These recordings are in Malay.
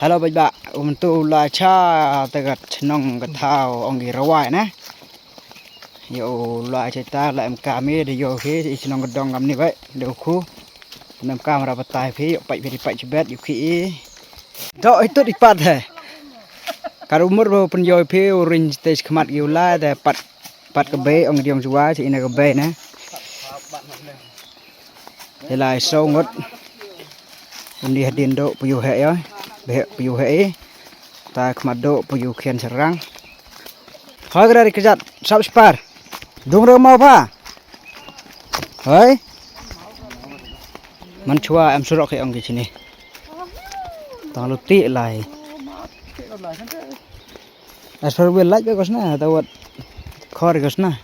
Halo baik untuk laca tegat nong gatau onggi rawai na. Yo la cerita la kami di yo he isinong gedong kami ni baik de ku. Nam kamera patai phi pai phi pai cebet yo ki. Do itu dipat he. Kar umur bo pen yo phi orange stage khamat yo la de pat ke be ong diong jua si ina ke be na. Helai so ngot. Ini hadin do puyu he yo. Be puyu he. Ta khamado puyu khian serang. Hagra kerja sab spar. Dung mau apa? Hei. Man chua em surok ke ong di sini. Tang luti lai. Asal gue like kosna tawat khor kosna.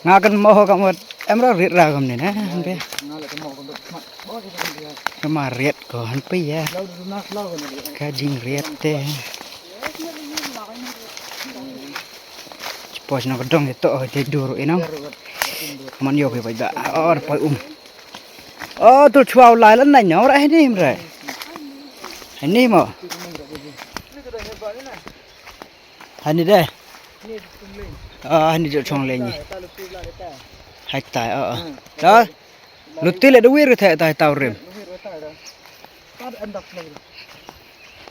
Ngakan mau kamu em ra rit ra kam ni na be. Kama riet ko han pe ya. Ka jing riet te. Pos na gedong itu tidur inang. Man yo ke baida. Oh poi Oh tu chua lai lan nai nyau ra ni mre. Ini mo. Hani deh. Hani jo chong le ni. Hai tai Đó. Luti le duwi re tai tau rem.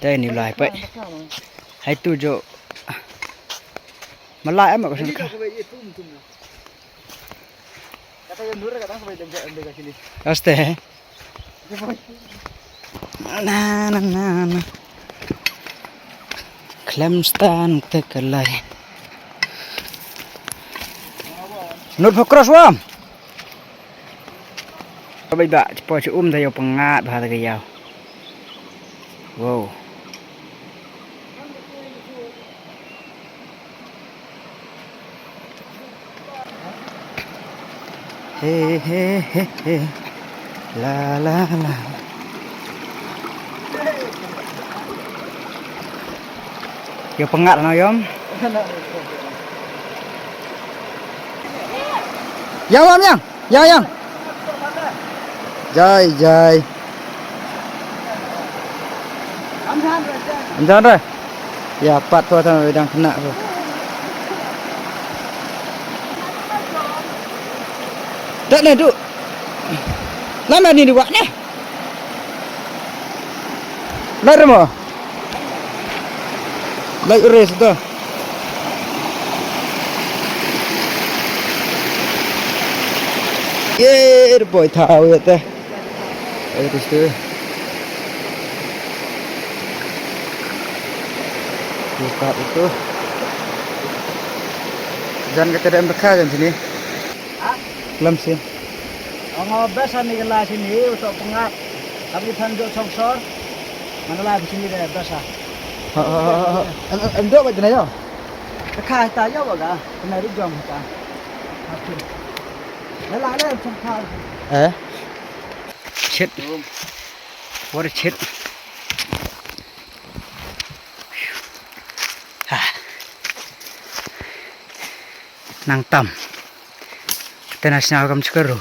Đây ni lai pe. Hai tu jo Malay em maksud ka. Aste. Na. Klemstan tekalai. Nut fokros wam. Bây giờ po chu thayo pangat bha ta yao. Wow. He. La. Yo pengat no yom. Yang om yang. Jai. Amjan rồi. Ya pat thôi thằng đang kena rồi. Dak ni tu. Lama ni buat ni. Lai mo. Lai race tu. Ye, boy tahu ya teh. Itu tu. Buka itu. Jangan kita ada berkah di sini. Lam sih. Ang besa ni kala sini untuk pengat. Tapi tanjung songsor. Mana lah di sini dah besa. Em dok macam mana yo? Berkah tayo baga. Kena rijom kita. Lah songkar. Shit. What a shit. Nang tam. International kam chkaru.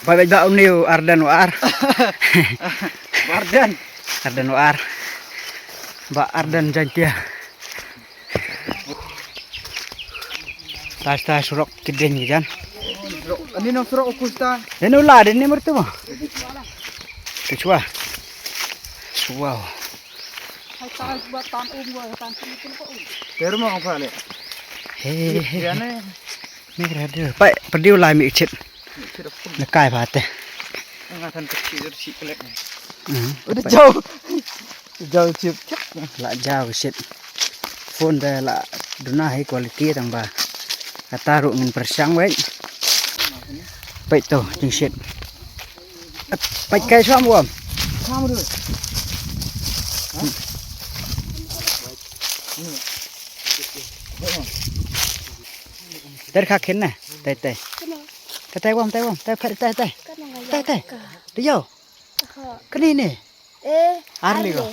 Baik ba umniu Ardan War. Ardan War. Ba Ardan jantia. Tas surok kiden kan. Ini nang surok ukusta. Ini ulah ini mertu mah. Kecua. Wow. Hai tas buat tan gua tan itu kok. Baru mau apa le? He. Ni ada. Pak perdiu lai mi cit. Nak kai pate. Ngatan kecil si kelek. Udah Jauh cip. La jauh shit. Phone dah la dunah quality tang ba. Taruh ngin persang wei. Pai tu jing shit. Pai kai sam wam. Kamu dulu. Dari kakin na. Tai. Tai wam. Tai phai tai. Dia. Kini ni. Arli go.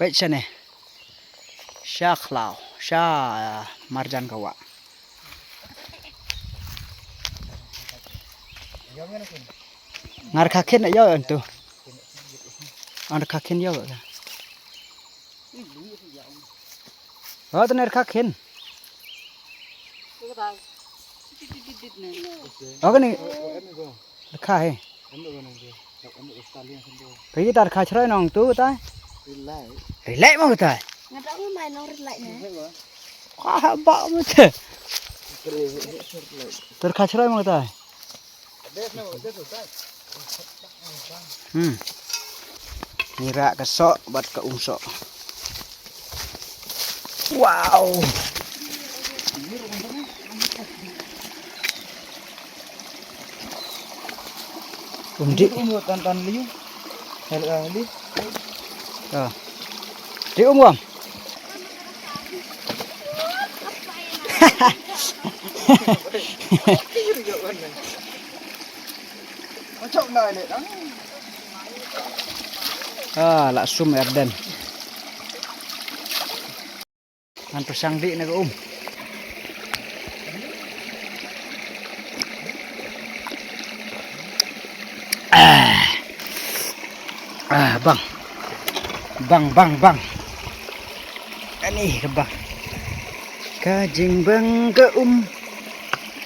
Baik sana. Sha klau, sha marjan kawa. Ngar kakin ayo tu. Ar kakin yo. Oh, tu ner kakin. Oh, ni. Kha he. Cái ta khai chơi nòng tú ta. Lại mà ta. Nggak tahu main nong relay nih. Quá bạo mà thế. Ta khai chơi mà ta. Nira ka so bat ka umso. Wow. Di tan liu. Heli. Di umum. Macam mana ni? Lak sum erden. Antu sang di na bang. Ani ke bang. Kajing bang ke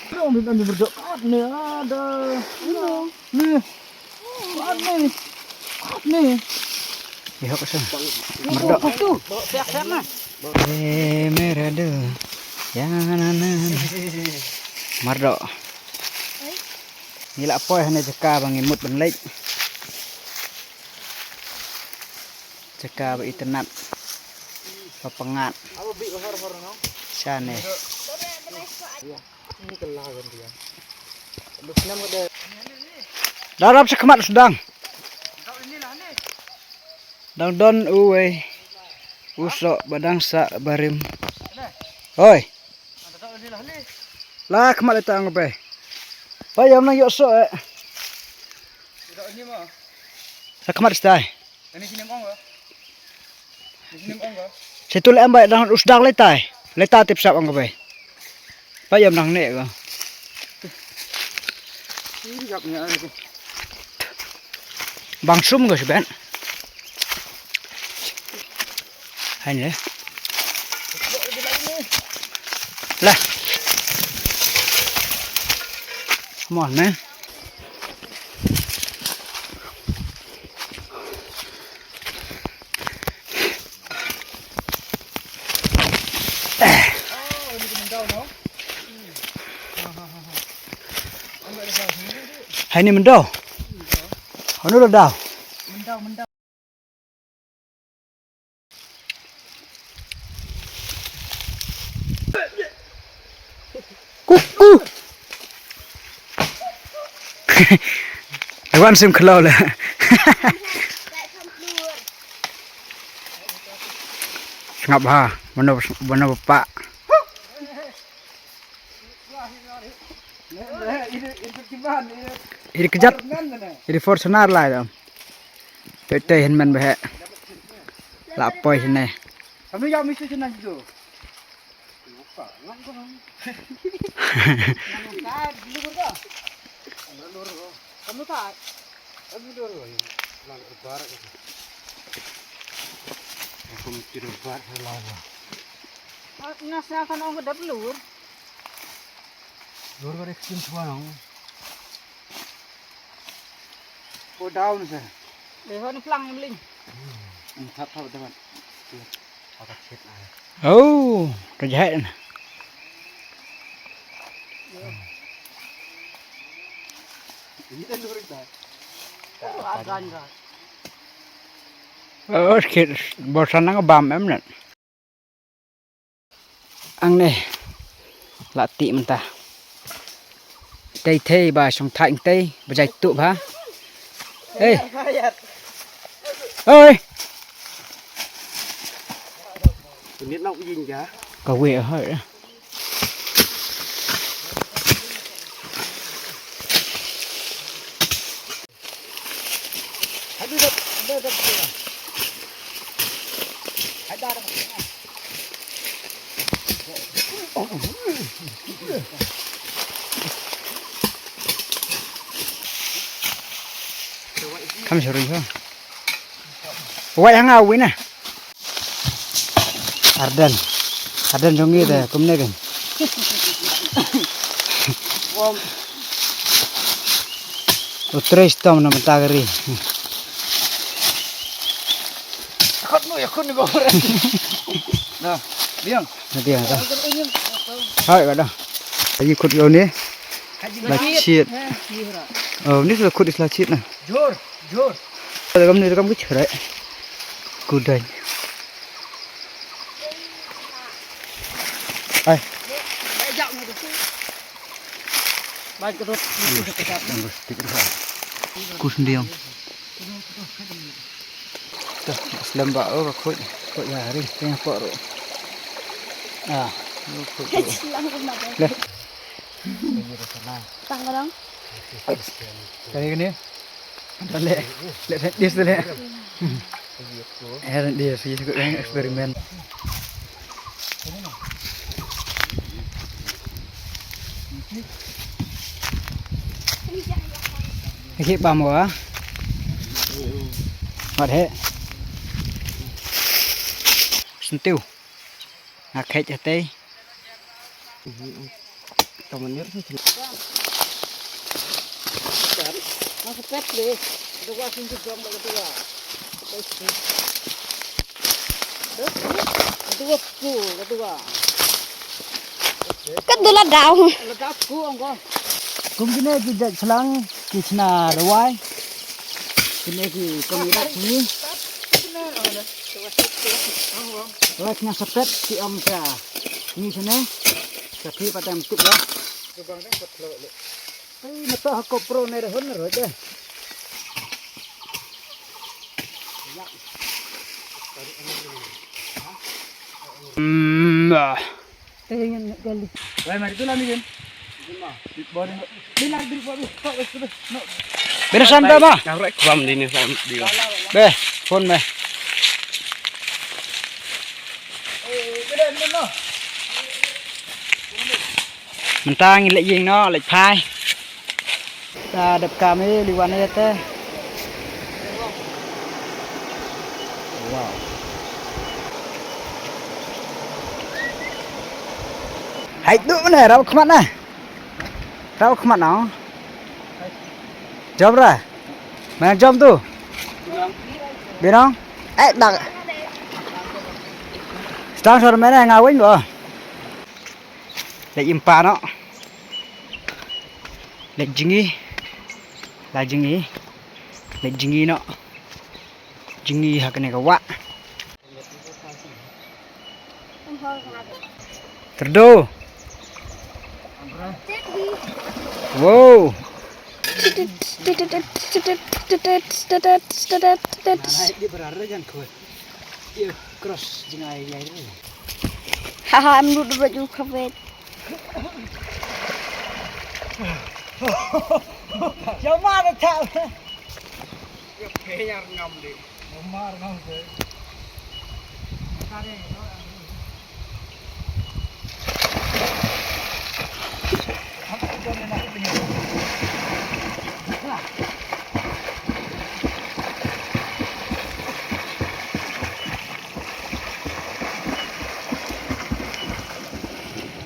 Kau minta berdoa ni ada. Ni. Ni. Ihok kesan. Merdok. Siap nah. Merado. Ya nanan. Merdok. Nila poy hana jeka bang imut ben lek. Jeka ba itenat. Papengat. Apa bi hor no? Sane. Ini kelagan dia. Lusnya mode. Darap sekemat sedang. Dang don uwe. Usok badang sa barim. Oi. Lah kemat itu anggape. Payam nang yok sok eh. Tidak ini mah. Sekemat stai. Ini sini mong enggak? Di sini mong enggak? Situ le ambai dang usdang letai. Letai tip sap anggape. Payam nang nek ko. Ini kapnya aku. Bang sum ko seben. Hanya. Lah. Come on, man. Hai ni mendau. Anu lo dau. Mendau. Kuku. Awan sim kelau lah. Ngap ha, mana bapak. Itu gimana ini? Ini kejat. Ini Fortuner lah dong. Tete henman bah. Lapoi sini. Kamu yang mesti senang juga. Kamu tak? Kamu dulu. Lalu barat. Aku mesti barat lama. Nasihat kan orang dah pelur. Lur barat kim semua orang. Oh down sah. Lehon pelang yang beling. Thap teman. Agak set lah. Oh, terjahit. Ini kan lur itu. Oh agak. Oh, sikit bosan nang bam em net. Ang ne. Lati mentah. Tây bà song thạnh tây bà dạy tụ hả? Ê. Ơi. Biết nó cái gì cả. Có quỷ ở hơi đó. Hãy đi đâu. Hãy ra đâu. Kami suruh ha. Wai hang awi na. Ardan jongi dah kumne kan. Utres tom na matagari. Yakut ni bawa. Nah, biang. Nanti ya dah. Hai kada. Lagi ikut kau ni. Lacit. Oh, ni sudah ikut lacit nah. Jor. Rekam ke cerai. Kudai. Hai. Baik ketut. Kus diam. Dah, selembak oh kau ya hari tengah kau ro. Ah, kau. Leh. Tanggalang. Kali ni. Leh dia sudah. Dia sih juga eksperimen. Cái ba mùa ngọt hết xuân tiêu ngạc hết cho tây Tao mình nhớ Masuk pet deh. Dua sini jam kedua. Kedua pu kedua. Kedua daun. letak ku engkau. cũng cái này cái selang cái sena rawai cái này cái komirat ni rawai kena sepet si om ka ni sini tapi pada empuk ya ini tu aku pro ni rehon rồi deh Pengen kali. Wei mari tu lah ni kan. beres sampai ba Narek kuam di ni sam di. be phone be mentang lek yeng no lek phai ta đập cam ấy liwan ấy te wow hãy tự này rau khmat này rau khmat nào jom ra mana jom tu biết không đặt stang sor mana ngau wing bo để impa nó để jingi là jingi nó jingi hak này kawa terdo wow dia berada jangan kau dia cross jengai ya ini Haha, em duduk baju kafet. jauh mana tak Yo kayar ngam di. mar ngam ke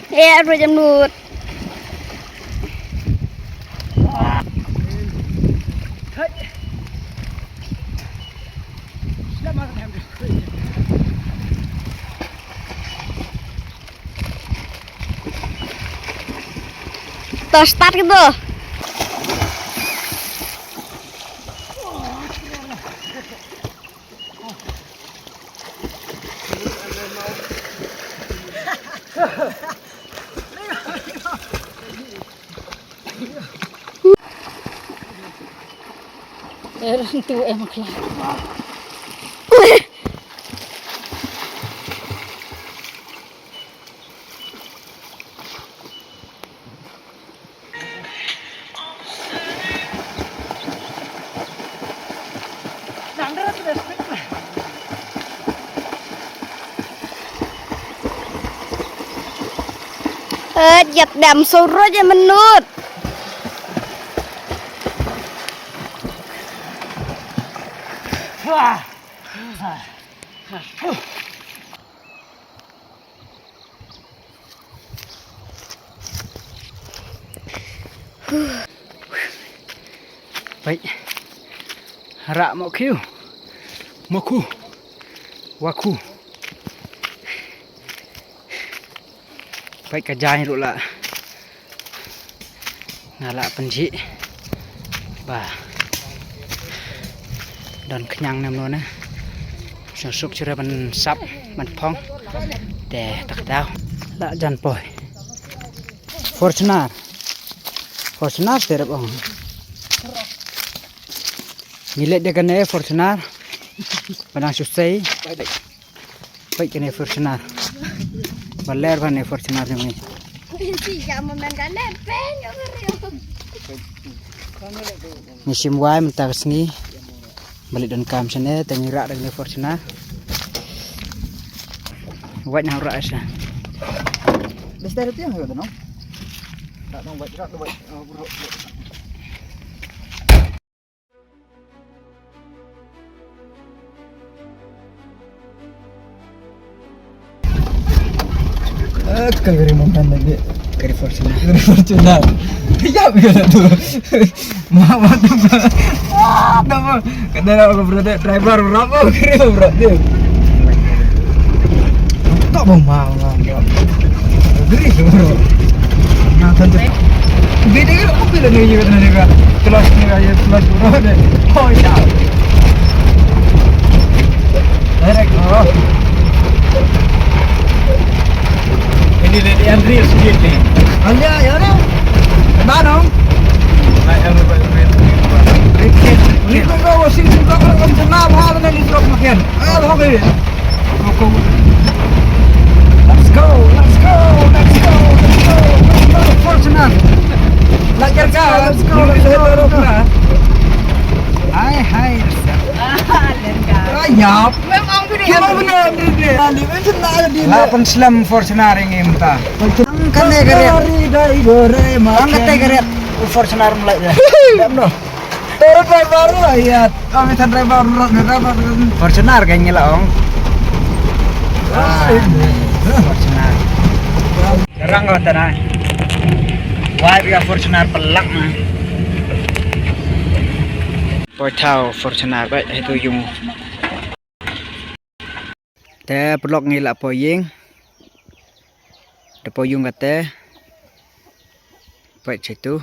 Ya, udah jam nut. Tuh, start gitu. Itu emang kelar. Giật đầm sâu rốt cho mình nút. Baik. Rak mau kiu. Moku. Waku. Baik kajai dulu lah. Ngalak penji. Bah. Dan kenyang nem luôn á. Sản xuất cho ra bên sắp, bên phong. Để tắc tao. Đã dàn bồi. Fortunar. Fortunar sẽ được không? Milik dia kena Fortunar. Padang susai. Baik kena Fortunar. Baler kena Fortunar ni. Musim wai mentah kesini. Balik dan kam sana tengirak dengan Fortunar. Buat nak rak sah. Dah start tiang ke tu no? Tak nak buat rak buat buruk. Kagari montan lagi. Kari Fortunar. Kagari Fortunar. Ya biar tu. Mama tu. Nama kadang aku berada driver berapa kira berada. Tak mau mau. Beri semua. Nah tentu. Beda kan apa bila ni juga ni juga. Kelas ni aja kelas berada. Oh ya. Direct. Ini dari Andri sedikit ni. Anja ya ni. Mana? Ini kau kau sini kau kau senang hal ni terus makan. Ayo okey. Let's go, let's go, let's go, let's go, let's go. Fortunar. Lajar kau, let's go, let's go. Hai. Ayap. Memang benar ni. Ali macam nak di. Lapan Slam Fortunar ini mentah. Kan ni keret. Angkat keret Fortunar mulai dah. No. Terus driver lah ya. Kami tan driver. Fortunar kayaknya lah om. Fortunar. Terang kau tanah. Wah dia Fortunar pelak mah. Portal Fortunar baik itu yung. Teh pelok ni lah poyeng. Ada poyung kata. Baik situ.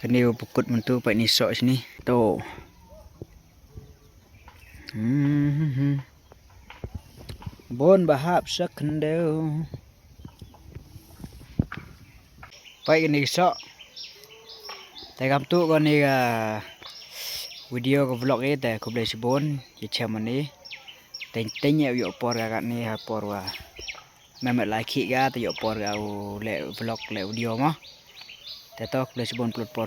Kena pukut mentu baik ni sok sini. Tu. Bon bahap sekendau. Baik ni sok. Tegam tu kau ni video ke vlog ni teh kau boleh sebon macam ni. Tanya yuk por kat ni por wah. Memang like ga tu yuk por au le vlog le video mah. Teh tu boleh sebon upload por.